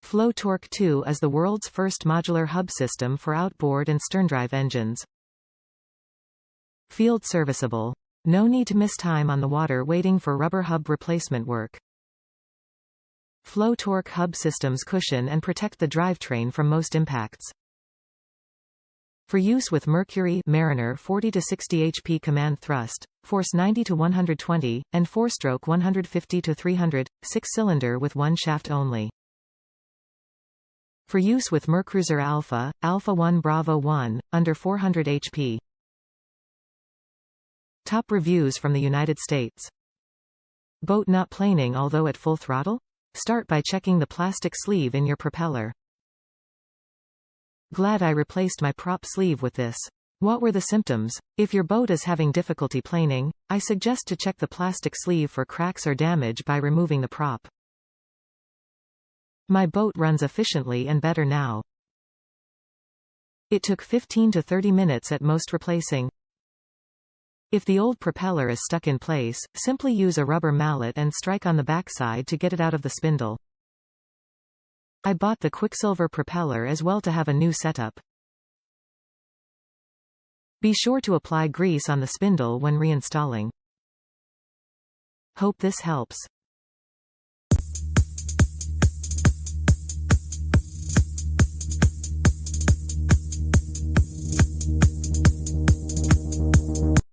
Flo-Torq II is the world's first modular hub system for outboard and sterndrive engines. Field serviceable. No need to miss time on the water waiting for rubber hub replacement work. Flo-Torq hub systems cushion and protect the drivetrain from most impacts. For use with Mercury Mariner 40 to 60 HP command thrust, force 90 to 120, and Fourstroke 150 to 300, 6-cylinder with one shaft only. For use with MerCruiser Alpha, Alpha 1 Bravo 1, under 400 HP. Top reviews from the United States. Boat not planing although at full throttle? Start by checking the plastic sleeve in your propeller. Glad I replaced my prop sleeve with this. What were the symptoms? If your boat is having difficulty planing, I suggest to check the plastic sleeve for cracks or damage by removing the prop. My boat runs efficiently and better now. It took 15 to 30 minutes at most replacing. If the old propeller is stuck in place, simply use a rubber mallet and strike on the backside to get it out of the spindle. I bought the Quicksilver propeller as well to have a new setup. Be sure to apply grease on the spindle when reinstalling. Hope this helps.